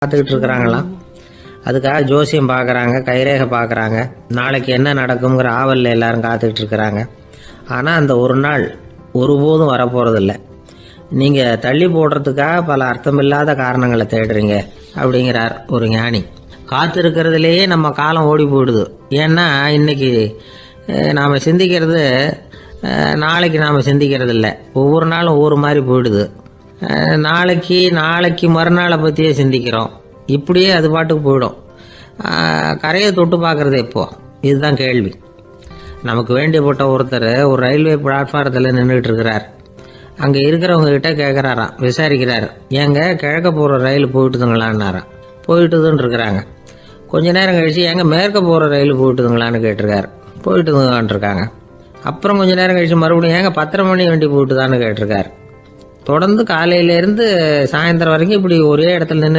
பார்த்துக்கிட்டு இருக்கிறாங்களாம். அதுக்காக ஜோசியம் பார்க்குறாங்க, கைரேகை பார்க்குறாங்க. நாளைக்கு என்ன நடக்குங்கிற ஆவலில் எல்லாரும் காத்துக்கிட்டு இருக்கிறாங்க. ஆனால் அந்த ஒரு நாள் ஒருபோதும் வரப்போகிறதில்ல. நீங்கள் தள்ளி போடுறதுக்காக பல அர்த்தமில்லாத காரணங்களை தேடுறீங்க அப்படிங்கிறார் ஒரு ஞானி. காத்திருக்கிறதுலேயே நம்ம காலம் ஓடி போயிடுது. ஏன்னா இன்னைக்கு நாம் சிந்திக்கிறது நாளைக்கு நாம் சிந்திக்கிறது இல்லை. ஒவ்வொரு நாளும் ஒவ்வொரு மாதிரி போயிடுது. நாளைக்கு மறுநாளை பற்றியே சிந்திக்கிறோம். இப்படியே அது பாட்டுக்கு போயிடும். கரையை தொட்டு பார்க்குறது எப்போ? இதுதான் கேள்வி. நமக்கு வேண்டியப்பட்ட ஒருத்தர் ஒரு ரயில்வே பிளாட்ஃபாரத்தில் நின்றுட்டு இருக்கிறார். அங்கே இருக்கிறவங்க கிட்ட கேட்குறாராம், விசாரிக்கிறார். ஏங்க கிழக்க போகிற ரயில் போயிட்டுதுங்களான்னாராம். போயிட்டுதுன்னு இருக்கிறாங்க. கொஞ்ச நேரம் கழிச்சு ஏங்க மேற்க போகிற ரயில் போயிட்டுதுங்களான்னு கேட்டிருக்காரு. போயிட்டுதுங்களான் இருக்காங்க. அப்புறம் கொஞ்ச நேரம் கழிச்சு மறுபடியும் ஏங்க 10:30 மணி வண்டி போயிட்டுதான்னு கேட்டிருக்காரு. தொடர்ந்து காலையிலேருந்து சாயந்தரம் வரைக்கும் இப்படி ஒரே இடத்துல நின்று